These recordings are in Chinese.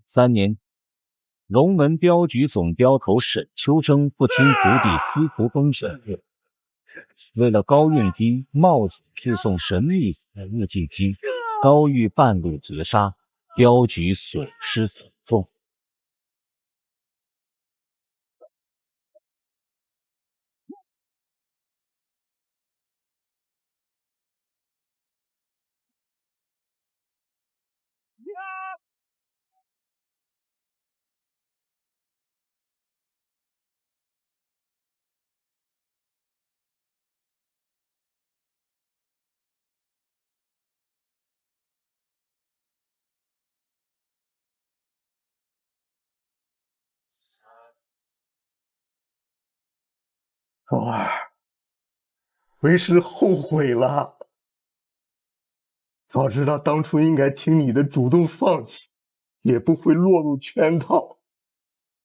3年，龙门镖局总镖头沈秋征不听徒弟司徒风劝诫，为了高运基冒险制送神秘的日记机，高玉半路绝杀，镖局损失惨重。龙儿，为师后悔了。早知道当初应该听你的，主动放弃，也不会落入圈套，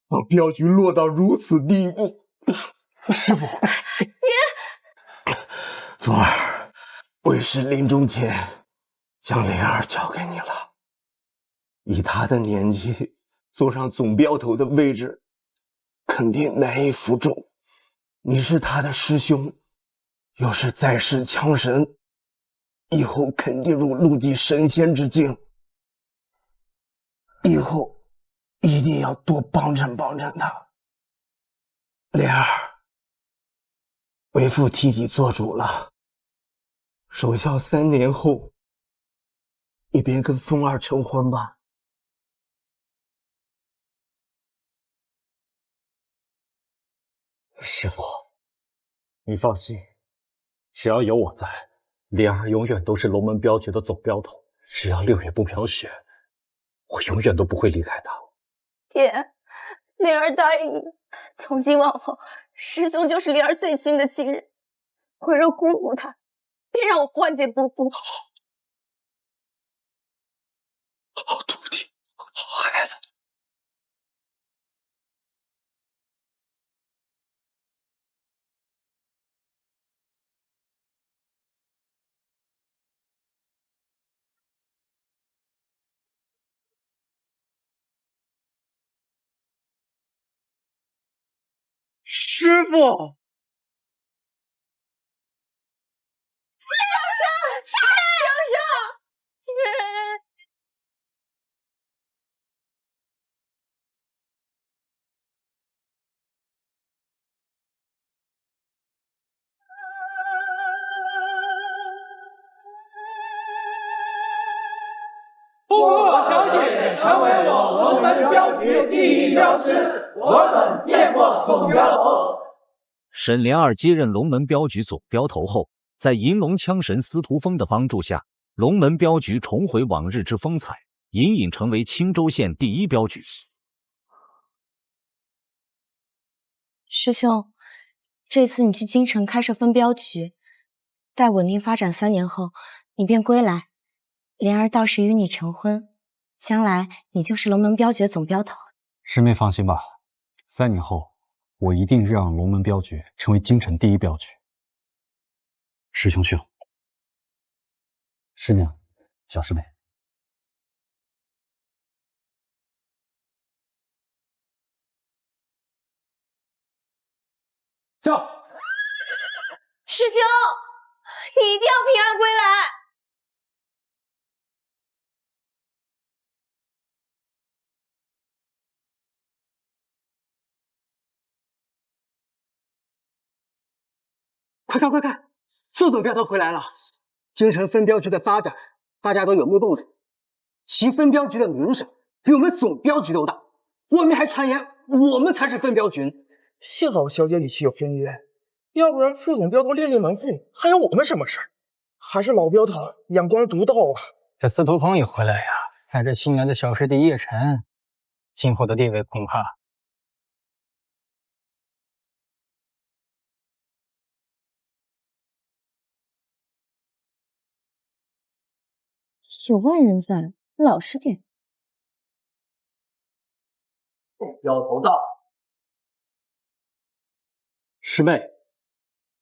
让镖局落到如此地步。师傅，爹，龙儿，为师临终前将莲儿交给你了。以他的年纪，坐上总镖头的位置，肯定难以服众。你是他的师兄，又是在世枪神，以后肯定入陆地神仙之境。以后一定要多帮衬帮衬他。莲儿，为父替你做主了。守孝3年后，你便跟风儿成婚吧。师父，你放心，只要有我在，莲儿永远都是龙门镖局的总镖头。只要6月不飘雪，我永远都不会离开他。爹，莲儿答应你，从今往后，师兄就是莲儿最亲的亲人。我若辜负他，别让我万劫不复。好徒弟，好孩子。师傅，不过小姐成为我龙门镖局第1镖师，我等见过总镖头。沈莲儿接任龙门镖局总镖头后，在银龙枪神司徒风的帮助下，龙门镖局重回往日之风采，隐隐成为青州县第1镖局。师兄，这次你去京城开设分镖局，待稳定发展3年后，你便归来。莲儿到时与你成婚，将来你就是龙门镖局的总镖头。师妹放心吧，3年后，我一定让龙门镖局成为京城第1镖局。师兄去了。师娘，小师妹。走。师兄，你一定要平安归来。快看快看，副总镖头回来了！京城分镖局的发展，大家都有目共睹。其分镖局的名声比我们总镖局都大，外面还传言我们才是分镖局。幸好小姐语气有偏约，要不然副总镖头另立门户，还有我们什么事儿？还是老镖头眼光独到啊！这司徒风一回来呀，带着新来的小师弟叶晨，今后的地位恐怕……有外人在，老实点。镖头到。师妹，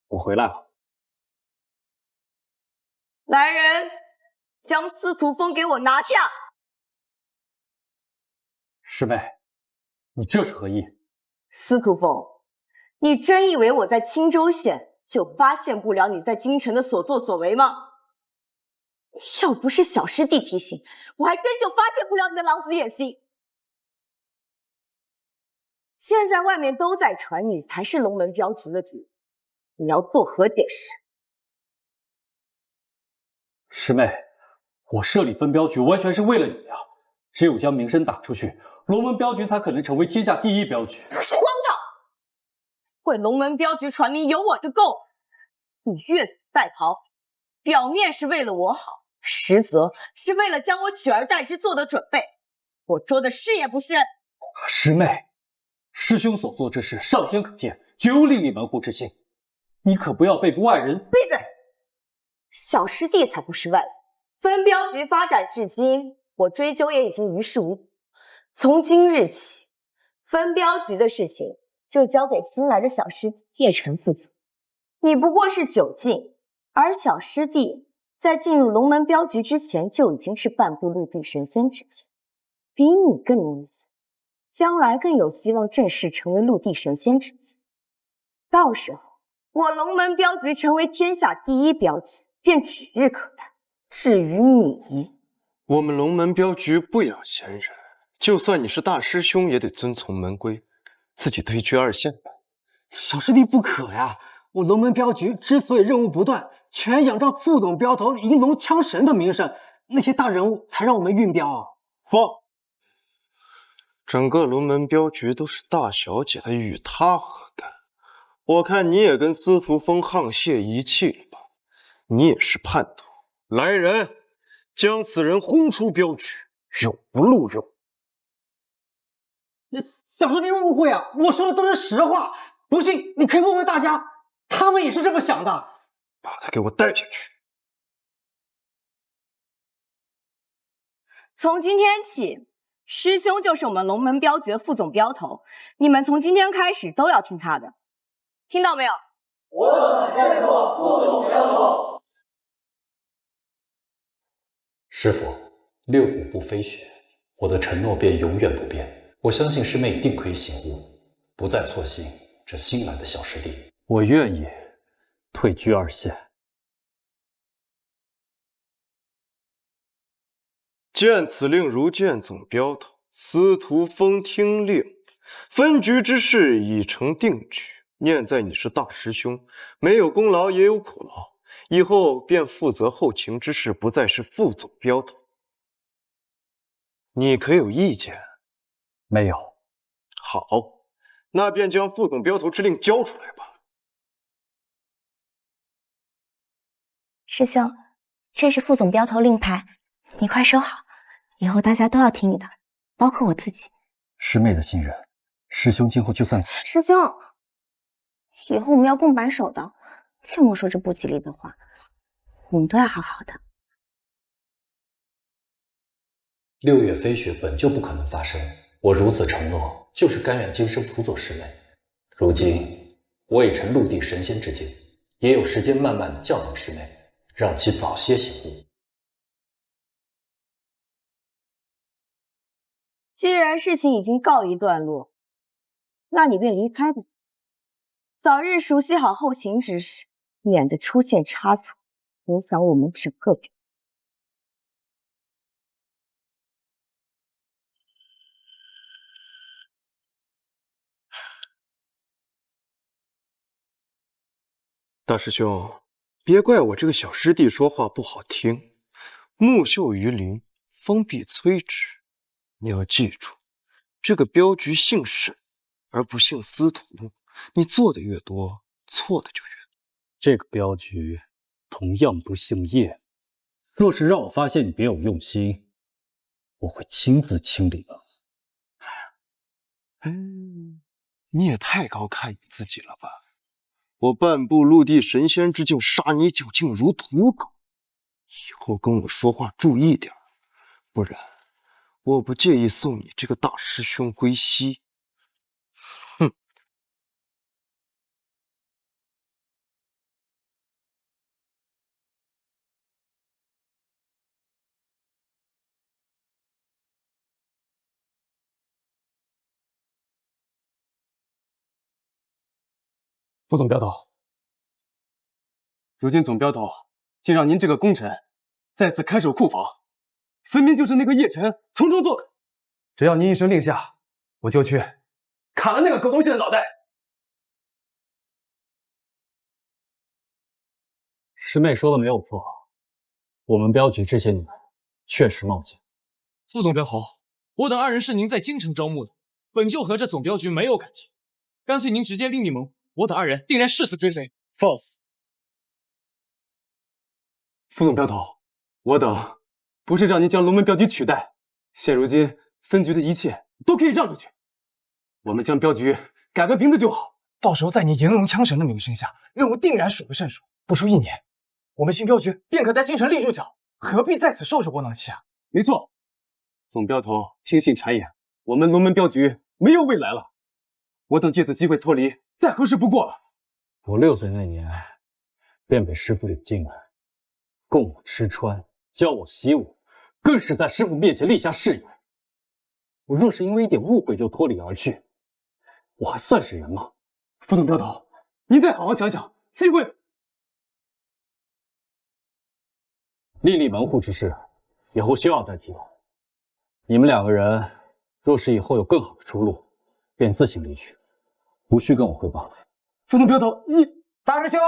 我回来了。来人，将司徒风给我拿下！师妹，你这是何意？司徒风，你真以为我在青州县就发现不了你在京城的所作所为吗？要不是小师弟提醒，我还真就发现不了你的狼子野心。现在外面都在传你才是龙门镖局的主，你要作何解释？师妹，我设立分镖局完全是为了你呀！只有将名声打出去，龙门镖局才可能成为天下第一镖局。荒唐！为龙门镖局传名有我就够了，你越俎代庖，表面是为了我好，实则是为了将我取而代之做的准备。我说的是也不是？师妹，师兄所做之事，上天可见，绝无另立门户之心。你可不要背不外人。闭嘴！小师弟才不是外人。分镖局发展至今，我追究也已经于事无补。从今日起，分镖局的事情就交给新来的小师弟叶晨负责。你不过是9进，而小师弟在进入龙门镖局之前就已经是半步陆地神仙之境，比你更明显，将来更有希望正式成为陆地神仙之境。到时候，我龙门镖局成为天下第一镖局，便指日可待。至于你，我们龙门镖局不养闲人，就算你是大师兄，也得遵从门规，自己退居2线吧。小师弟不可呀！我龙门镖局之所以任务不断，全仰仗副总镖头银龙枪神的名声，那些大人物才让我们运镖。放！整个龙门镖局都是大小姐的，与他何干？我看你也跟司徒风沆瀣一气了吧？你也是叛徒！来人，将此人轰出镖局，永不录用。小师弟误会啊，我说的都是实话，不信你可以问问大家，他们也是这么想的。把他给我带下去。从今天起，师兄就是我们龙门镖局的副总镖头，你们从今天开始都要听他的，听到没有？我等见过副总镖头。师傅，6月不飞雪，我的承诺便永远不变。我相信师妹一定可以醒悟，不再错信这新来的小师弟。我愿意退居2线。见此令如见总镖头，司徒风听令，分局之事已成定局。念在你是大师兄，没有功劳也有苦劳，以后便负责后勤之事，不再是副总镖头。你可有意见？没有。好，那便将副总镖头之令交出来吧。师兄，这是副总镖头令牌，你快收好，以后大家都要听你的，包括我自己。师妹的信任，师兄今后就算死。师兄，以后我们要共白首的，切莫说这不吉利的话，我们都要好好的。6月飞雪本就不可能发生，我如此承诺，就是甘愿今生辅佐师妹。如今我已成陆地神仙之境，也有时间慢慢教导师妹，让其早些醒悟。既然事情已经告一段落，那你便离开吧，早日熟悉好后勤之事，免得出现差错，影响我们整个局。大师兄，别怪我这个小师弟说话不好听。木秀于林，风必摧之。你要记住，这个镖局姓沈，而不姓司徒。你做的越多，错的就越多。这个镖局同样不姓叶。若是让我发现你别有用心，我会亲自清理门户。你也太高看你自己了吧！我半步陆地神仙之境，杀你9进如土狗。以后跟我说话注意点，不然我不介意送你这个大师兄归西。副总镖头，如今总镖头竟让您这个功臣再次看守库房，分明就是那个叶晨从中作梗。只要您一声令下，我就去砍了那个狗东西的脑袋。师妹说的没有错，我们镖局这些年确实冒进。副总镖头，我等二人是您在京城招募的，本就和这总镖局没有感情，干脆您直接另立门户，我等二人定然誓死追随。False。副总镖头，我等不是让您将龙门镖局取代，现如今分局的一切都可以让出去，我们将镖局改个名字就好。到时候在你银龙枪神的名声下，任务定然水不胜数。不出1年，我们新镖局便可在京城立住脚，何必在此受着窝囊气啊？没错，总镖头听信谗言，我们龙门镖局没有未来了。我等借此机会脱离，再合适不过了。我6岁那年，便被师父领进门，供我吃穿，教我习武，更是在师父面前立下誓言。我若是因为一点误会就脱离而去，我还算是人吗？副总镖头，您再好好想想，机会。另立门户之事，以后休要再提了。你们2个人，若是以后有更好的出路，便自行离去，无需跟我汇报。副总镖头，大师兄，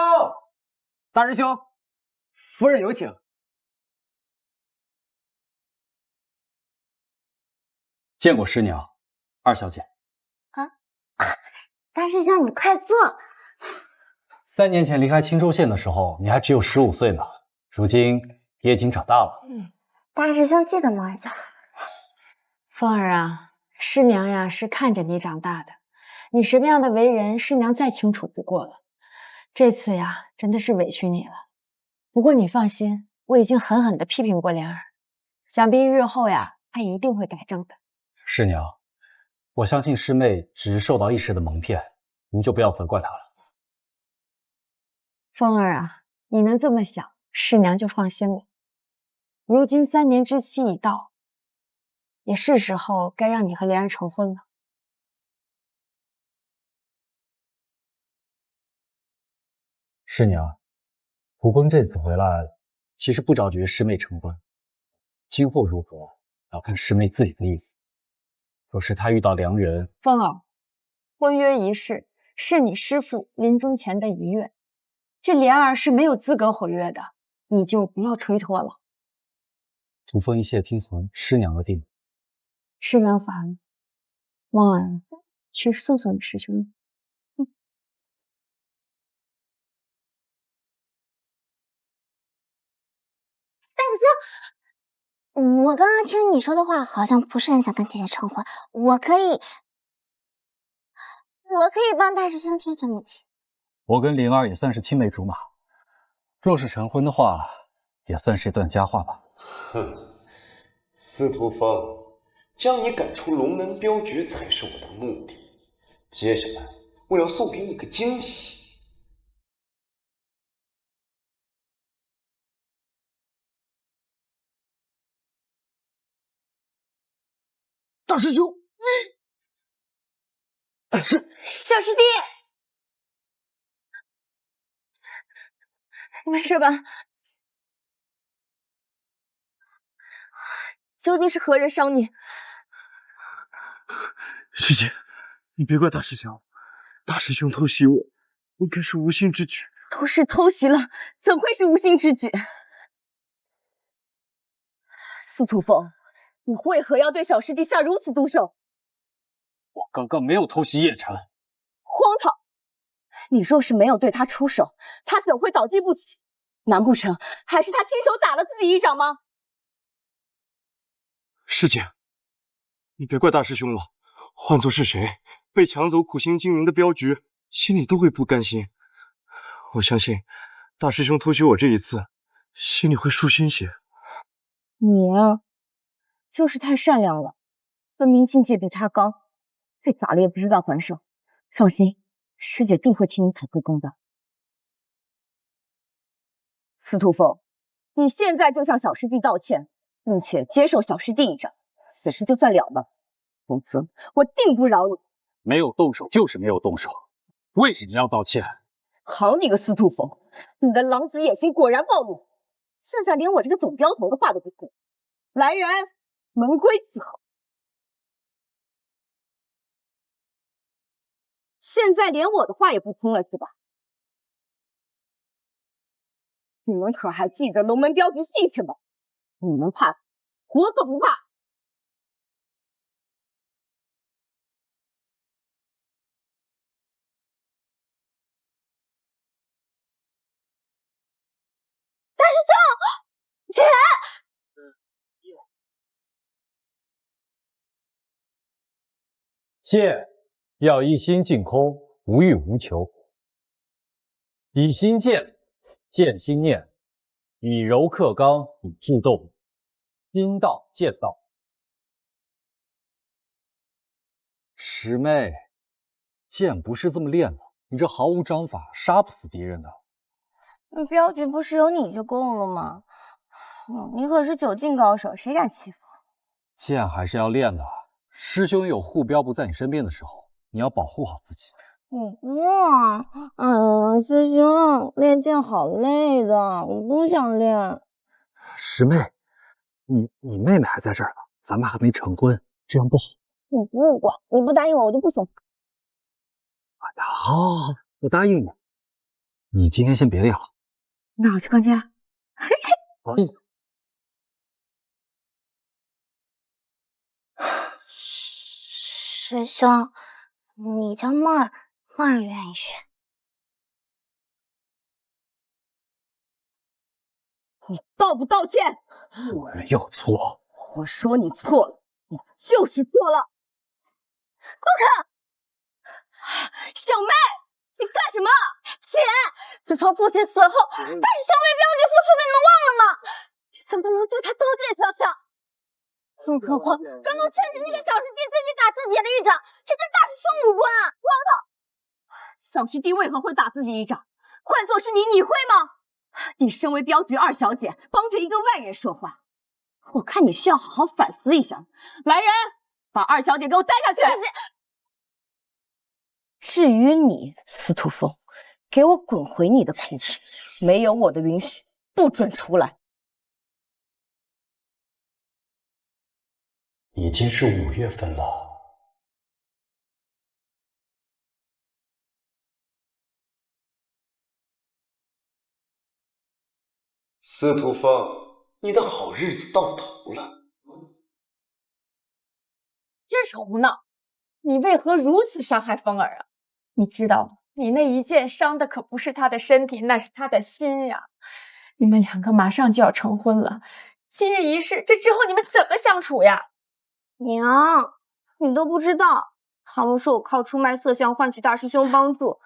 大师兄，夫人有请。见过师娘，二小姐。大师兄，你快坐。3年前离开青州县的时候，你还只有15岁呢，如今也已经长大了。大师兄记得吗？就好。凤儿啊，师娘呀是看着你长大的，你什么样的为人，师娘再清楚不过了。这次呀，真的是委屈你了。不过你放心，我已经狠狠地批评过莲儿，想必日后呀，她一定会改正的。师娘，我相信师妹只是受到一时的蒙骗，您就不要责怪她了。凤儿啊，你能这么想，师娘就放心了。如今3年之期已到，也是时候该让你和莲儿成婚了。师娘，蒲崩这次回来，其实不着急师妹成婚，今后如何要看师妹自己的意思。若是她遇到良人，凤儿，婚约一事是你师父临终前的遗愿，这莲儿是没有资格毁约的，你就不要推脱了。蒲峰一切听从师娘的定。师娘烦了，旺儿去送送你师兄。大师兄，我刚刚听你说的话，好像不是很想跟姐姐成婚。我可以帮大师兄劝劝母亲。我跟灵儿也算是青梅竹马，若是成婚的话，也算是一段佳话吧。哼，司徒风，将你赶出龙门镖局才是我的目的。接下来，我要送给你个惊喜。大师兄，你是小师弟，没事吧？究竟是何人伤你？师姐，你别怪大师兄，大师兄偷袭我，应该是无心之举。都是偷袭了，怎会是无心之举？司徒风，你为何要对小师弟下如此毒手？我刚刚没有偷袭叶晨。荒唐！你若是没有对他出手，他怎会倒地不起？难不成还是他亲手打了自己一掌吗？师姐，你别怪大师兄了，换做是谁被抢走苦心经营的镖局，心里都会不甘心。我相信大师兄偷袭我这一次，心里会舒心些。你啊，就是太善良了，分明境界比他高，被打了也不知道还手。放心，师姐定会替你讨回公道。司徒风，你现在就向小师弟道歉，并且接受小师弟一掌，此事就算了了。否则，我定不饶你。没有动手就是没有动手，为什么要道歉？好你个司徒风，你的狼子野心果然暴露，现在连我这个总镖头的话都不听。来人，门规伺候。现在连我的话也不听了是吧？你们可还记得龙门镖局姓什么？你们怕，我可不怕。大师兄，起来！剑要一心净空，无欲无求。以心剑，剑心念，以柔克刚，以智斗武，心道剑道。师妹，剑不是这么练的，你这毫无章法，杀不死敌人的。镖局不是有你就够了吗？你可是9境高手，谁敢欺负我？剑还是要练的。师兄有护镖不在你身边的时候，你要保护好自己。师兄，练剑好累的，我不想练。师妹，你妹妹还在这儿呢，咱们还没成婚，这样不好。我不管，你不答应我，我就不松。好，我答应你。你今天先别练了。那我去逛街了。师兄，你叫梦儿，梦儿愿意学。你道不道歉？我没有错。我说你错了，你就是错了。不可！小妹，你干什么？姐，自从父亲死后，大师兄为镖局付出的，你能忘了吗？你怎么能对他刀剑相向？更何况，刚刚全是那个小师弟自己打自己的一掌，这跟大师兄无关啊！完了，小师弟为何会打自己一掌？换作是你，你会吗？你身为镖局2小姐，帮着一个外人说话，我看你需要好好反思一下。来人，把2小姐给我带下去。至于你，司徒风，给我滚回你的府邸，没有我的允许，不准出来。已经是5月份了。司徒风，你的好日子到头了。真是胡闹！你为何如此伤害风儿啊？你知道吗？你那一剑伤的可不是他的身体，那是他的心呀。你们2个马上就要成婚了，今日一事，这之后你们怎么相处呀？娘，你都不知道，他们说我靠出卖色相换取大师兄帮助，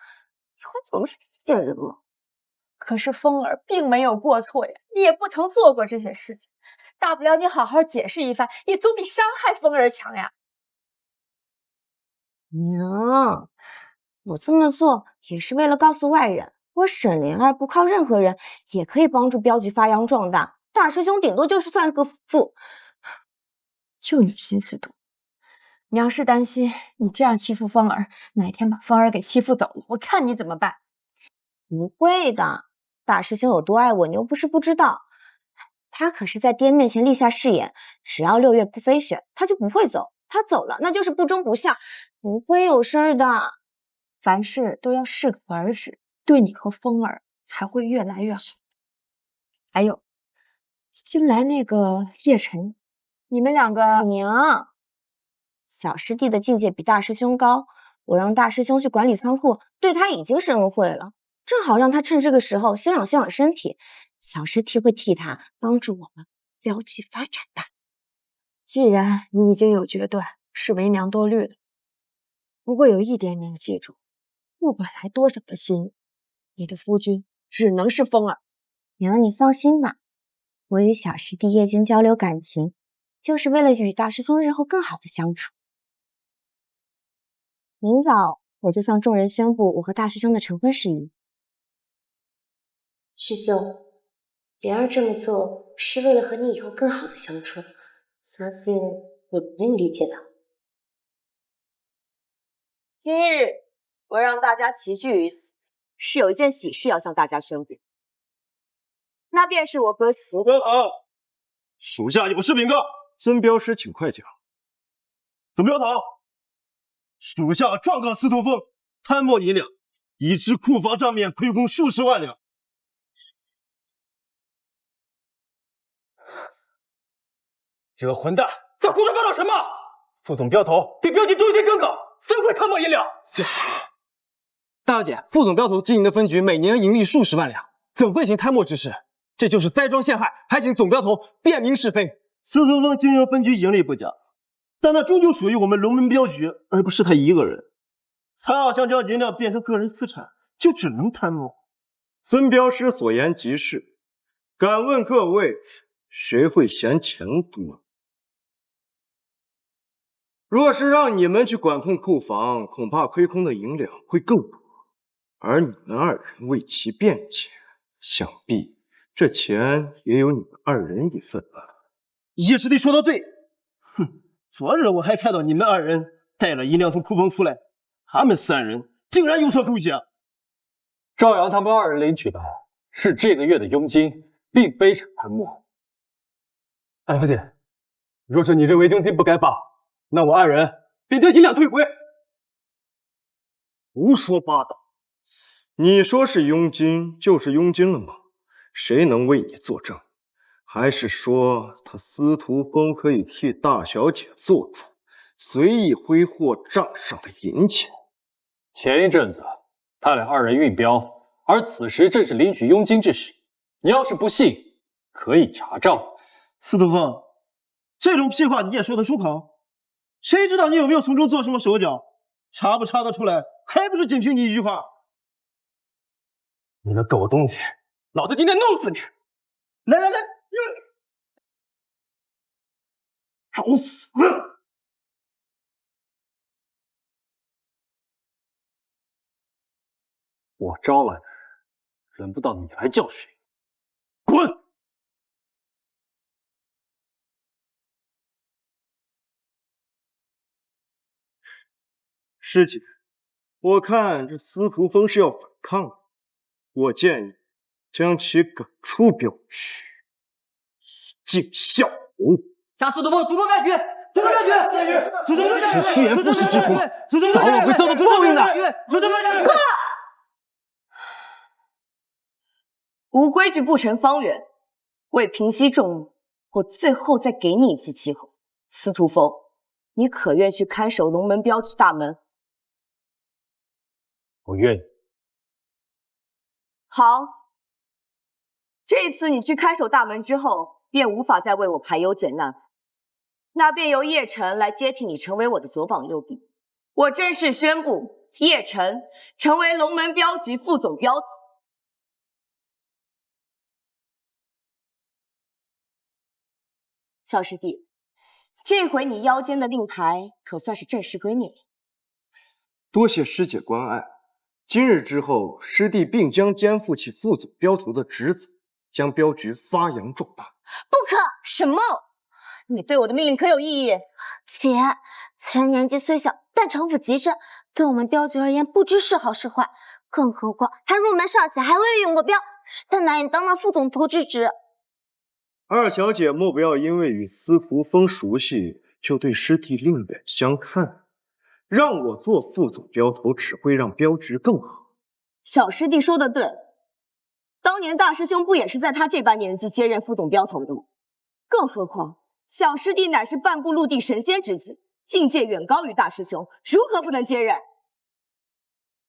你会怎么是贱人吗？可是风儿并没有过错呀，你也不曾做过这些事情，大不了你好好解释一番，也总比伤害风儿强呀。娘，我这么做也是为了告诉外人，我沈莲儿不靠任何人也可以帮助镖局发扬壮大，大师兄顶多就是算是个辅助。就你心思多，娘是担心你这样欺负风儿，哪天把风儿给欺负走了，我看你怎么办。不会的，大师兄有多爱我，你又不是不知道。他可是在爹面前立下誓言，只要6月不飞雪，他就不会走。他走了，那就是不忠不孝，不会有事儿的。凡事都要适可而止，对你和风儿才会越来越好。还有，新来那个叶晨，你们2个……娘，小师弟的境界比大师兄高，我让大师兄去管理仓库，对他已经是恩惠了，正好让他趁这个时候休养休养身体。小师弟会替他帮助我们镖局发展的。既然你已经有决断，是为娘多虑了。不过有一点你要记住，不管来多少个新人，你的夫君只能是风儿。娘，你放心吧，我与小师弟叶京交流感情，就是为了与大师兄日后更好的相处。明早我就向众人宣布我和大师兄的成婚事宜。师兄，莲儿这么做是为了和你以后更好的相处，相信你不用理解的。今日我让大家齐聚于此，是有一件喜事要向大家宣布，那便是我和副官好，属下有事禀告。孙镖师，请快讲。总镖头，属下状告司徒凤贪墨银两，以致库房账面亏空数十万两。这个混蛋在胡说八道什么？副总镖头对镖局忠心耿耿，怎会贪墨银两？大小姐，副总镖头经营的分局每年盈利数十万两，怎会行贪墨之事？这就是栽赃陷害，还请总镖头辨明是非。司徒凤经营分局盈利不假，但那终究属于我们龙门镖局，而不是他一个人。他要想将银两变成个人私产，就只能贪墨。孙镖师所言极是，敢问各位，谁会嫌钱多？若是让你们去管控库房，恐怕亏空的银两会更多，而你们二人为其辩解，想必这钱也有你们二人一份吧？叶师弟说的对，哼，昨日我还看到你们二人带了银两从库房出来，他们三人竟然有所勾结。赵阳他们二人领取的是这个月的佣金，并非是贪墨。安福姐，若是你认为佣金不该发，那我二人便将银两退回。胡说八道！你说是佣金就是佣金了吗？谁能为你作证？还是说他司徒风可以替大小姐做主，随意挥霍账上的银钱？前一阵子他俩二人运镖，而此时正是领取佣金之时。你要是不信，可以查账。司徒风，这种屁话你也说得出口？谁知道你有没有从中做什么手脚？查不查得出来，还不是仅凭你一句话？你个狗东西，老子今天弄死你！来来来，找死！我招来的，轮不到你来教训。滚！师姐，我看这司徒风是要反抗的，我建议将其赶出镖局，以儆效尤。将司徒风逐出镖局！逐出镖局！是趋炎附势之苦，早晚会遭到报应的。无规矩不成方圆。为平息众怒，我最后再给你一次机会。司徒风，你可愿去看守龙门镖局大门？我愿意。好，这次你去看守大门之后，便无法再为我排忧解难，那便由叶晨来接替你，成为我的左膀右臂。我正式宣布，叶晨成为龙门镖局副总镖头。小师弟，这回你腰间的令牌可算是正式归你了。多谢师姐关爱。今日之后，师弟定将肩负起副总镖头的职责，将镖局发扬壮大。不可！什么？你对我的命令可有异议？姐，此人年纪虽小，但城府极深，对我们镖局而言不知是好是坏。更何况他入门尚浅，还未运过镖，实在难以当那副总头之职。二小姐莫不要因为与司徒风熟悉，就对师弟另眼相看。让我做副总镖头，只会让镖局更好。小师弟说的对，当年大师兄不也是在他这般年纪接任副总镖头的吗？更何况小师弟乃是半步陆地神仙之境，境界远高于大师兄，如何不能接任？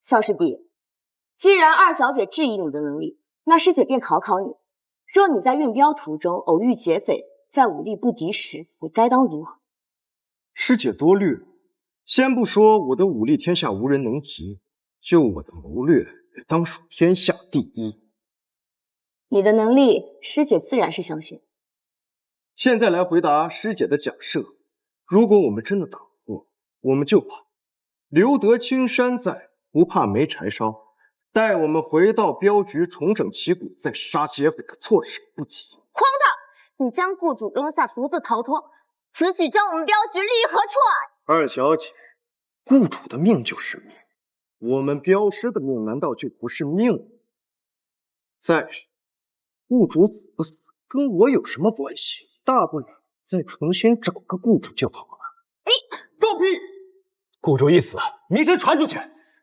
小师弟，既然二小姐质疑你的能力，那师姐便考考你，若你在运镖途中偶遇劫匪，在武力不敌时，你该当如何？师姐多虑。先不说我的武力天下无人能及，就我的谋略也当属天下第一。你的能力，师姐自然是相信。现在来回答师姐的假设，如果我们真的打不过，我们就跑。留得青山在，不怕没柴烧。待我们回到镖局重整旗鼓，再杀劫匪可措手不及。荒唐！你将雇主扔下独自逃脱，此举将我们镖局利益何处啊？二小姐，雇主的命就是命，我们镖师的命难道就不是命？再说，雇主死不死跟我有什么关系？大不了再重新找个雇主就好了。放屁！雇主一死，名声传出去，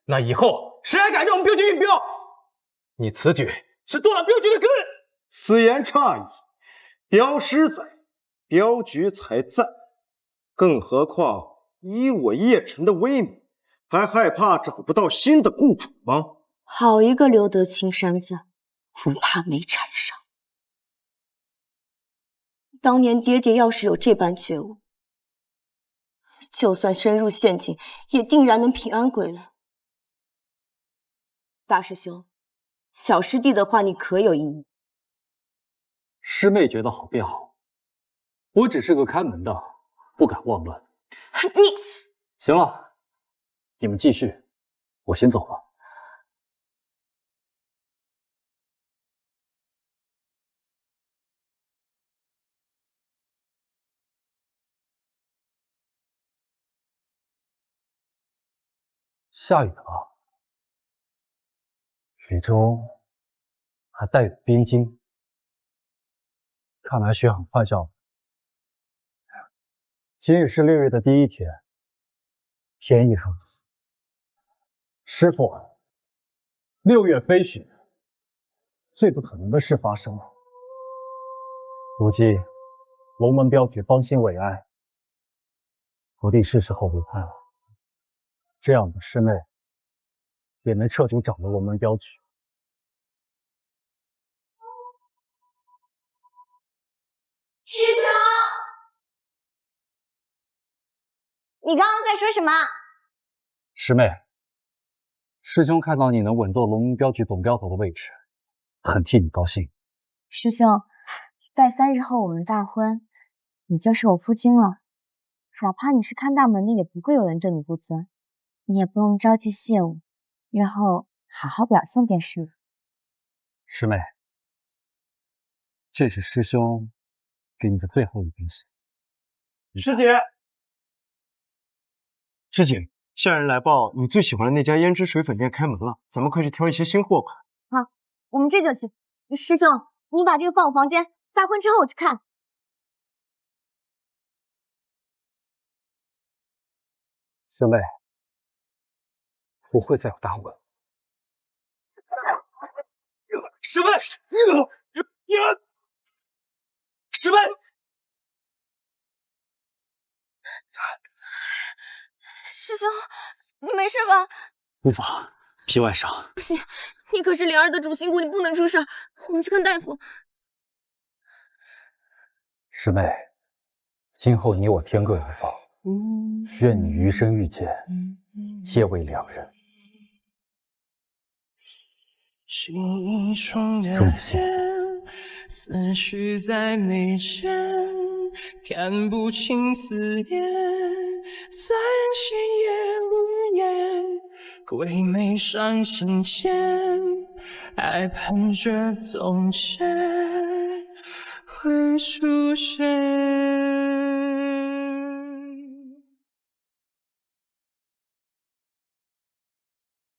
那以后谁还敢让我们镖局运镖？你此举是断了镖局的根。此言差矣，镖师在，镖局才在。更何况以我叶晨的威名，还害怕找不到新的雇主吗？好一个留得青山在，不怕没柴烧。当年爹爹要是有这般觉悟，就算深入陷阱，也定然能平安归来。大师兄，小师弟的话你可有异议？师妹觉得好便好，我只是个看门的，不敢妄论。你行了，你们继续，我先走了。下雨了，雨中还带有冰晶，看来雪很快就要。今日是6月的第1天，天意如此。师傅，6月飞雪，最不可能的事发生了。如今龙门镖局方兴未艾，徒弟是时候离开了。这样的师妹也能彻底掌握龙门镖局。师兄，你刚刚在说什么？师妹，师兄看到你能稳坐龙门镖局总镖头的位置，很替你高兴。师兄，待3日后我们大婚，你就是我夫君了。哪怕你是看大门的，也不会有人对你不尊。你也不用着急谢我，日后好好表现便是了。师妹，这是师兄给你的最后一封信。师姐，师姐，下人来报，你最喜欢的那家胭脂水粉店开门了，咱们快去挑一些新货吧。好，我们这就去。师兄，你把这个放我房间，大婚之后我去看。师妹，不会再有大婚。师妹，师妹，师兄，你没事吧？无妨，皮外伤。不行，你可是灵儿的主心骨，你不能出事。我们去看大夫。师妹，今后你我天各一方，愿你余生遇见，皆为良人。祝你幸福。思绪在眉间，看不清思念，三心也无言，鬼魅上心间，还盼着从前会出现。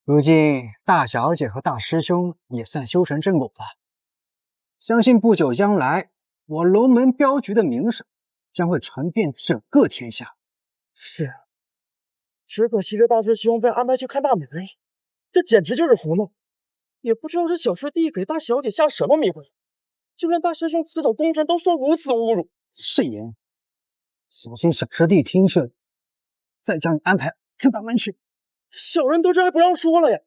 如今大小姐和大师兄也算修成正果了，相信不久将来，我龙门镖局的名声将会传遍整个天下。是啊，只可惜这大师兄被安排去看大门，这简直就是胡闹！也不知道这小师弟给大小姐下什么迷魂，就连大师兄辞走功臣都受如此侮辱。慎言，小心小师弟听劝，再将你安排看大门去。小人得知还不让说了呀！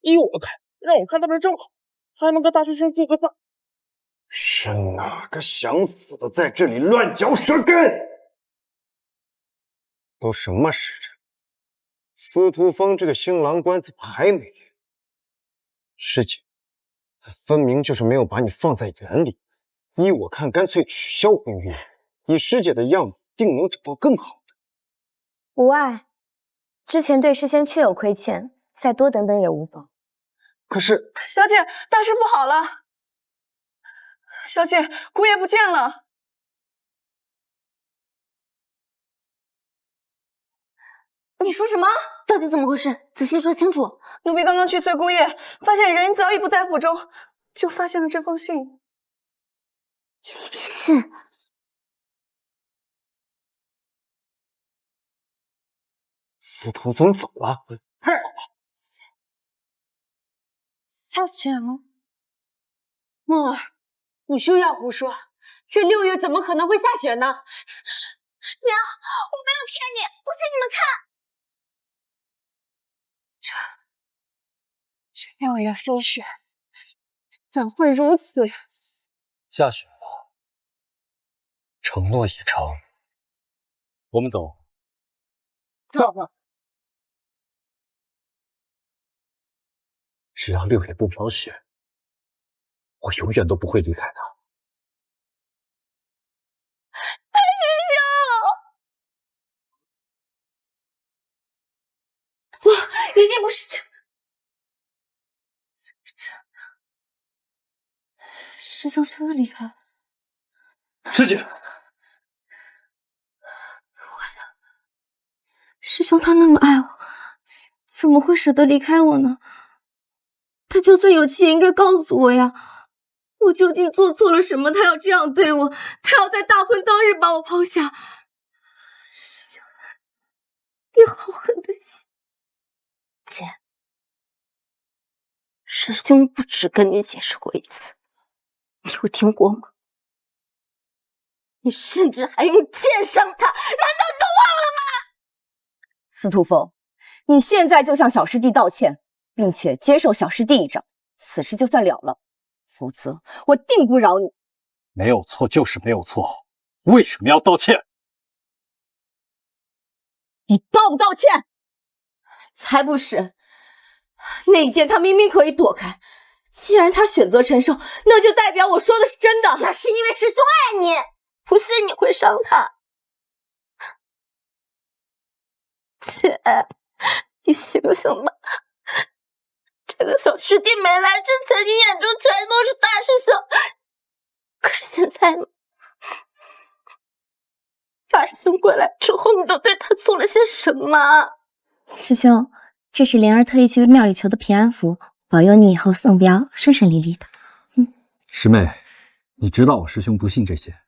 依我看，让我看大门正好，还能跟大师兄做个伴。是哪个想死的在这里乱嚼舌根？都什么时辰？司徒风这个新郎官怎么还没来？师姐，他分明就是没有把你放在眼里。依我看，干脆取消婚约，以师姐的样子，定能找到更好的。无碍，之前对师仙确有亏欠，再多等等也无妨。可是，小姐，大事不好了！小姐，姑爷不见了！你说什么？到底怎么回事？仔细说清楚。奴婢刚刚去催姑爷，发现人早已不在府中，就发现了这封信。离别信。司徒宗走了，太好了。下雪了。梦儿，你休要胡说，这6月怎么可能会下雪呢？娘，我没有骗你，不信你们看。这6月飞雪，怎会如此呀？下雪了，承诺已成，我们走。丈夫，只要6月不飘雪，我永远都不会离开他。太虚笑！我一定不是这。师兄真的离开了。师姐，师兄他那么爱我，怎么会舍得离开我呢？他就算有气也应该告诉我呀！我究竟做错了什么？他要这样对我，他要在大婚当日把我抛下。师兄，你好狠的心！姐，师兄不止跟你解释过一次，你有听过吗？你甚至还用剑伤他，难道都忘了吗？司徒风，你现在就向小师弟道歉，并且接受小师弟一掌，此事就算了了，否则我定不饶你。没有错就是没有错，为什么要道歉？你道不道歉？才不是！那一剑他明明可以躲开，既然他选择承受，那就代表我说的是真的。那是因为师兄爱你，不信你会伤他。姐，你醒醒吧！这个小师弟没来之前，你眼中全都是大师兄，可是现在呢？大师兄归来之后，你都对他做了些什么？师兄，这是莲儿特意去庙里求的平安符，保佑你以后送镖顺顺利利的。师妹，你知道我师兄不信这些，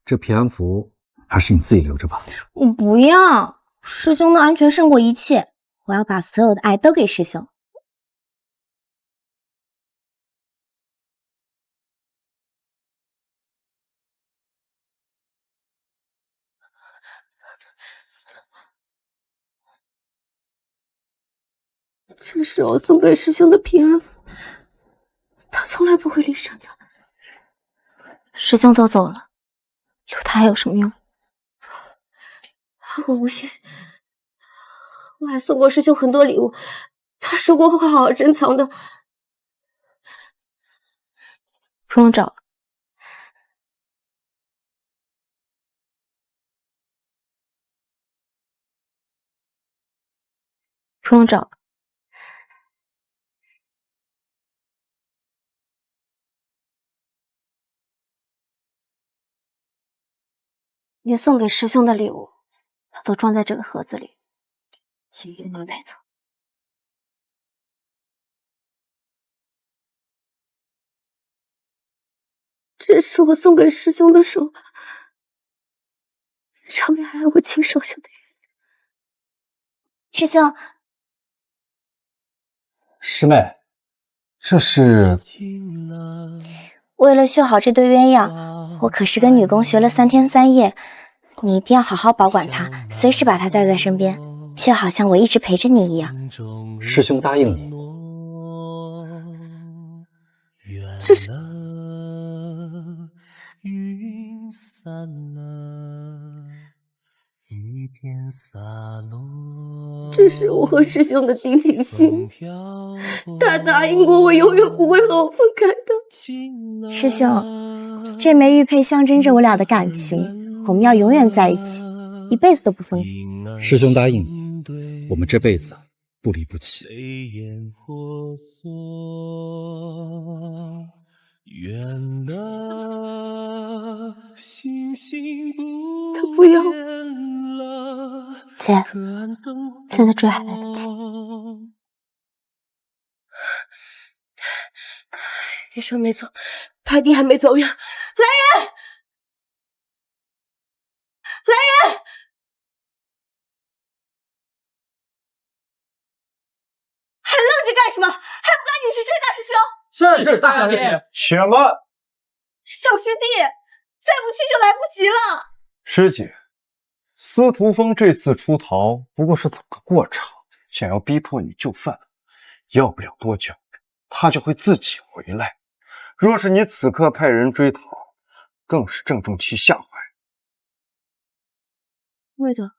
这平安符还是你自己留着吧。我不要，师兄的安全胜过一切，我要把所有的爱都给师兄。这是我送给师兄的平安符，他从来不会离上他。师兄都走了，留他还有什么用？我不信，我还送过师兄很多礼物，他说过会好好珍藏的。不用找了。不用找了。你送给师兄的礼物，他都装在这个盒子里，一定能带走。这是我送给师兄的手帕，上面还有我亲手绣的鸳鸯。师兄，师妹，这是为了绣好这对鸳鸯，我可是跟女工学了3天3夜。你一定要好好保管它，随时把它带在身边，就好像我一直陪着你一样。师兄答应你。这是云散了，雨点洒落。这是我和师兄的定情信，他答应过我永远不会和我分开的。师兄，这枚玉佩象征着我俩的感情，我们要永远在一起，一辈子都不分开。师兄答应你，我们这辈子不离不弃。远了，星星不他不要见了，姐，现在追还来得及。你说没错，他一定还没走远。来人！来人！还愣着干什么？还不赶紧去追大师兄！是大小姐。什么？小师弟，再不去就来不及了。师姐，司徒风这次出逃不过是走个过场，想要逼迫你就范，要不了多久，他就会自己回来。若是你此刻派人追讨，更是正中其下怀。会的，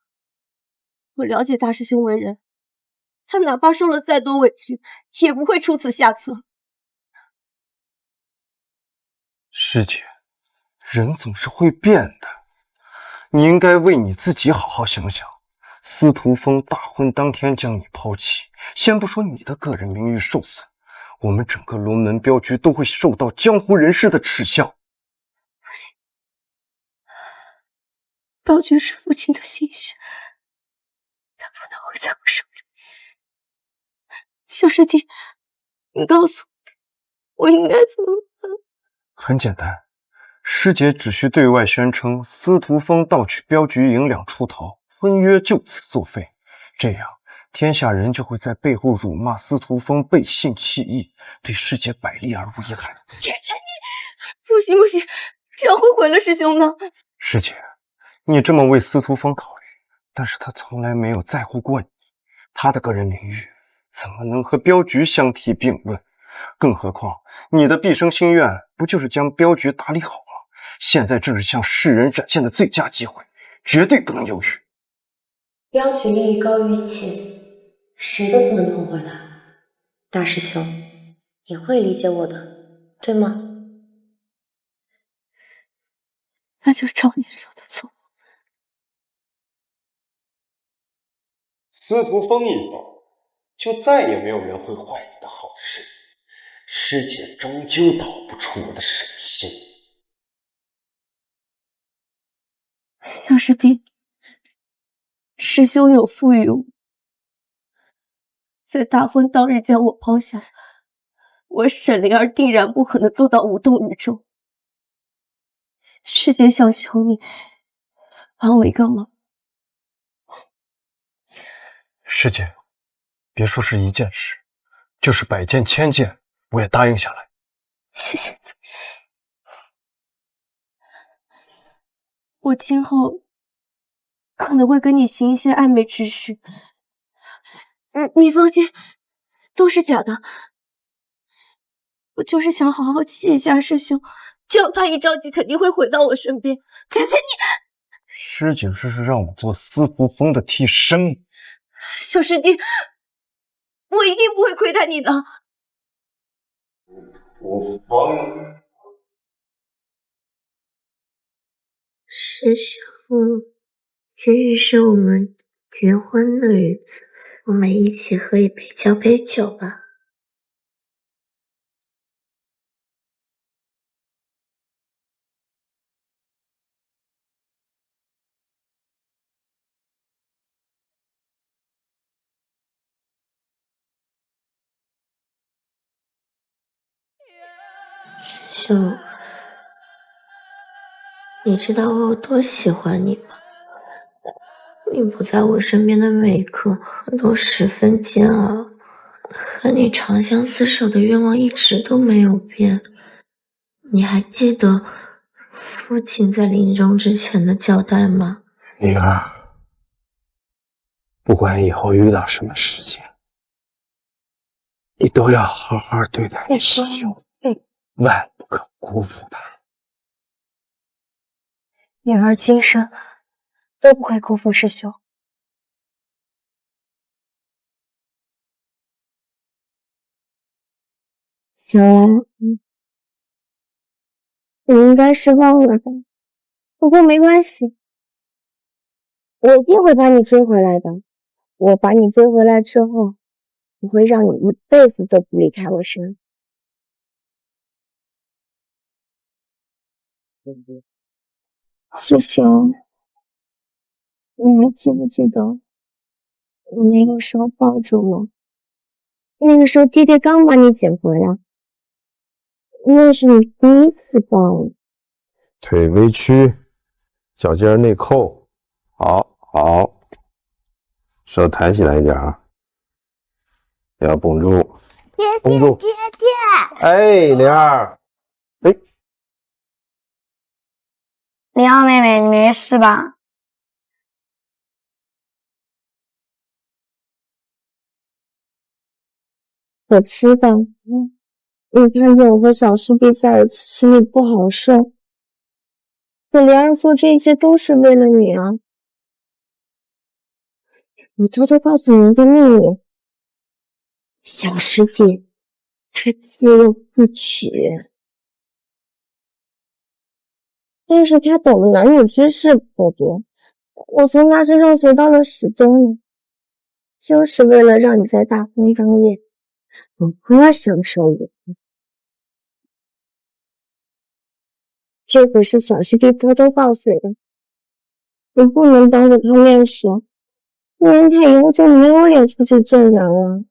我了解大师兄为人，他哪怕受了再多委屈，也不会出此下策。师姐，人总是会变的，你应该为你自己好好想想。司徒风大婚当天将你抛弃，先不说你的个人名誉受损，我们整个龙门镖局都会受到江湖人士的耻笑。不行，镖局是父亲的心血，他不能毁在我手里。小师弟，你告诉我应该怎么办？很简单，师姐只需对外宣称司徒风盗取镖局银两出逃，婚约就此作废，这样天下人就会在背后辱骂司徒风背信弃义，对师姐百利而无一害。铁琛，你不行不行，这样会毁了师兄的。师姐，你这么为司徒风考虑，但是他从来没有在乎过你，他的个人名誉怎么能和镖局相提并论？更何况你的毕生心愿不就是将镖局打理好吗？现在正是向世人展现的最佳机会，绝对不能犹豫。镖局利益高于一切，谁都不能碰坏它。大师兄也会理解我的，对吗？那就照你说的做。司徒风一走，就再也没有人会坏你的好事。师姐终究逃不出我的手心。小师弟，师兄有负于我，在大婚当日将我抛下，我沈灵儿定然不可能做到无动于衷。师姐想求你帮我一个忙。师姐，别说是一件事，就是100件1000件，我也答应下来。谢谢你。我今后可能会跟你行一些暧昧之事，你放心，都是假的。我就是想好好气一下师兄，这样他一着急肯定会回到我身边。姐姐你，师姐这是让我做司徒风的替身。小师弟，我一定不会亏待你的。我方师兄，今日是我们结婚的日子，我们一起喝一杯交杯酒吧。师兄，你知道我有多喜欢你吗？你不在我身边的每一刻都十分煎熬，和你长相厮守的愿望一直都没有变。你还记得父亲在临终之前的交代吗？灵儿，不管以后遇到什么事情，你都要好好对待你师兄，万不可辜负他。女儿今生都不会辜负师兄。小兰，你应该是忘了吧？不过没关系，我一定会把你追回来的。我把你追回来之后，我会让你一辈子都不离开我身边。师兄，你还记不记得那个时候抱住我，那个时候爹爹刚把你捡回来，那是你第一次抱我。腿微屈，脚尖内扣，好，手抬起来一点啊，不要绷住，绷住。爹，哎，灵儿，哎，灵儿妹妹，你没事吧？我知道，你看见我和小师弟在一起，心里不好受。可灵儿做这一切都是为了你啊！我偷偷告诉你一个秘密，小师弟他自幼不举，但是他懂的男女之事颇多。我从他身上学到了许多呢，就是为了让你在大风当夜好好享受一番。这可是小师弟偷偷告诉我的，你不能当着他面说，不然他以后就没有脸出去见人了。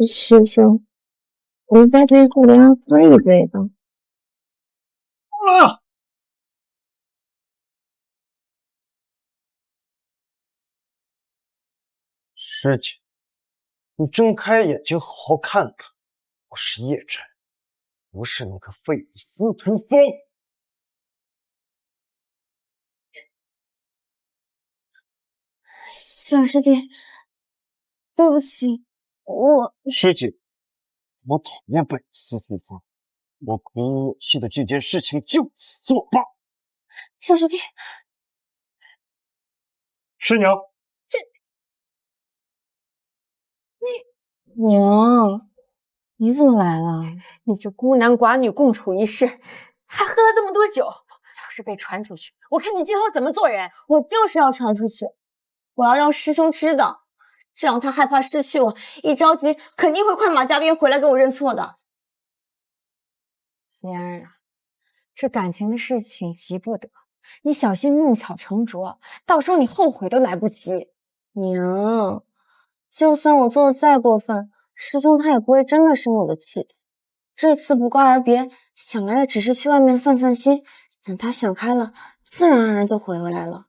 师兄，你再对顾灵儿喝一杯吧。师姐，你睁开眼睛好好看看，我是叶辰，不是那个废物司徒风。小师弟，对不起，师姐，我讨厌本司徒风，我鼓舞我气的这件事情就此作罢。小师弟，师娘，娘，你怎么来了？你这孤男寡女共处一室，还喝了这么多酒，要是被传出去，我看你今后怎么做人！我就是要传出去，我要让师兄知道，这样他害怕失去我，一着急肯定会快马加鞭回来给我认错的。莲儿啊，这感情的事情急不得，你小心弄巧成拙，到时候你后悔都来不及。娘，就算我做的再过分，师兄他也不会真的生我的气的。这次不告而别，想来的只是去外面散散心，等他想开了，自然而然就回来了。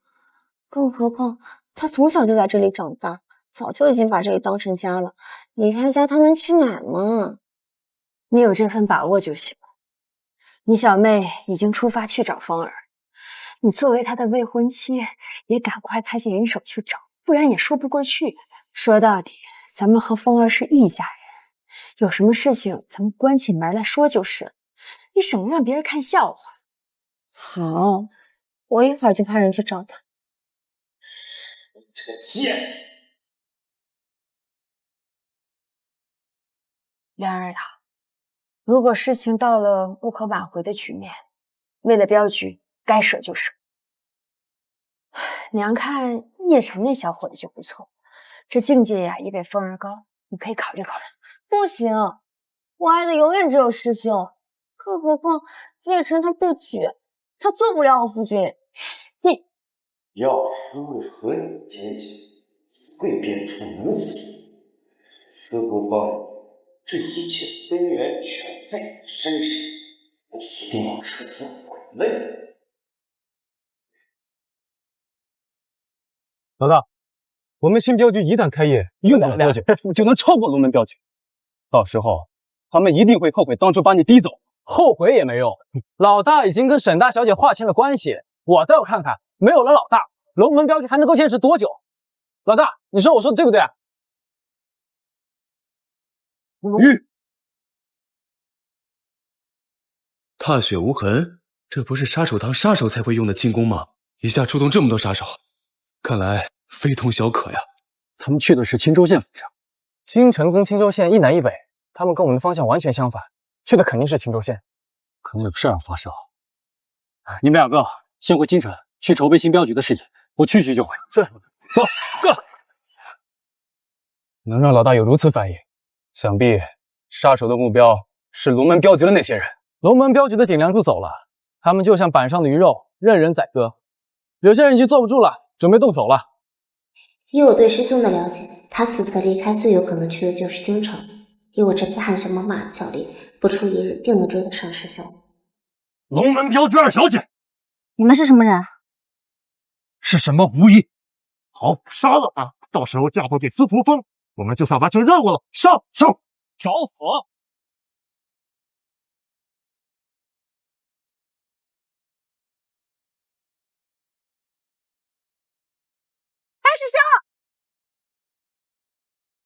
更何况他从小就在这里长大，早就已经把这里当成家了。离开家他能去哪儿嘛？你有这份把握就行。你小妹已经出发去找风儿，你作为她的未婚妻，也赶快派些人手去找，不然也说不过去。说到底，咱们和风儿是一家人，有什么事情咱们关起门来说就是了，你省得让别人看笑话。好，我一会儿就派人去找他。这个贱！莲儿呀，如果事情到了不可挽回的局面，为了镖局，该舍就舍。娘看叶辰那小伙子就不错，这境界呀也比风儿高，你可以考虑考虑。不行，我爱的永远只有师兄，更何况叶辰他不举，他做不了我夫君。你要因为和你接近，怎会变出如此？司徒风，这一切根源全在你身上，我一定要彻底毁了你！老大，我们新镖局一旦开业，用不了多久就能超过龙门镖局，到时候他们一定会后悔当初把你逼走。后悔也没用，老大已经跟沈大小姐划清了关系，我倒要看看没有了老大，龙门镖局还能够坚持多久？老大，你说我说的对不对？踏雪无痕，这不是杀手堂杀手才会用的轻功吗？一下出动这么多杀手，看来非同小可呀。他们去的是青州县方向，京城跟青州县一南一北，他们跟我们的方向完全相反，去的肯定是青州县，可能有事要发生。你们两个先回京城去筹备新镖局的事宜，我去就回。是，走，哥。能让老大有如此反应，想必杀手的目标是龙门镖局的那些人。龙门镖局的顶梁柱走了，他们就像板上的鱼肉，任人宰割。有些人已经坐不住了，准备动手了。以我对师兄的了解，他此次离开最有可能去的就是京城。以我这匹汗血猛马的脚力，不出一日定能追得上师兄。龙门镖局二小姐，你们是什么人？是什么无疑？好，杀了他，到时候嫁祸给司徒风，我们就算完成任务了。上！挑火！大师兄，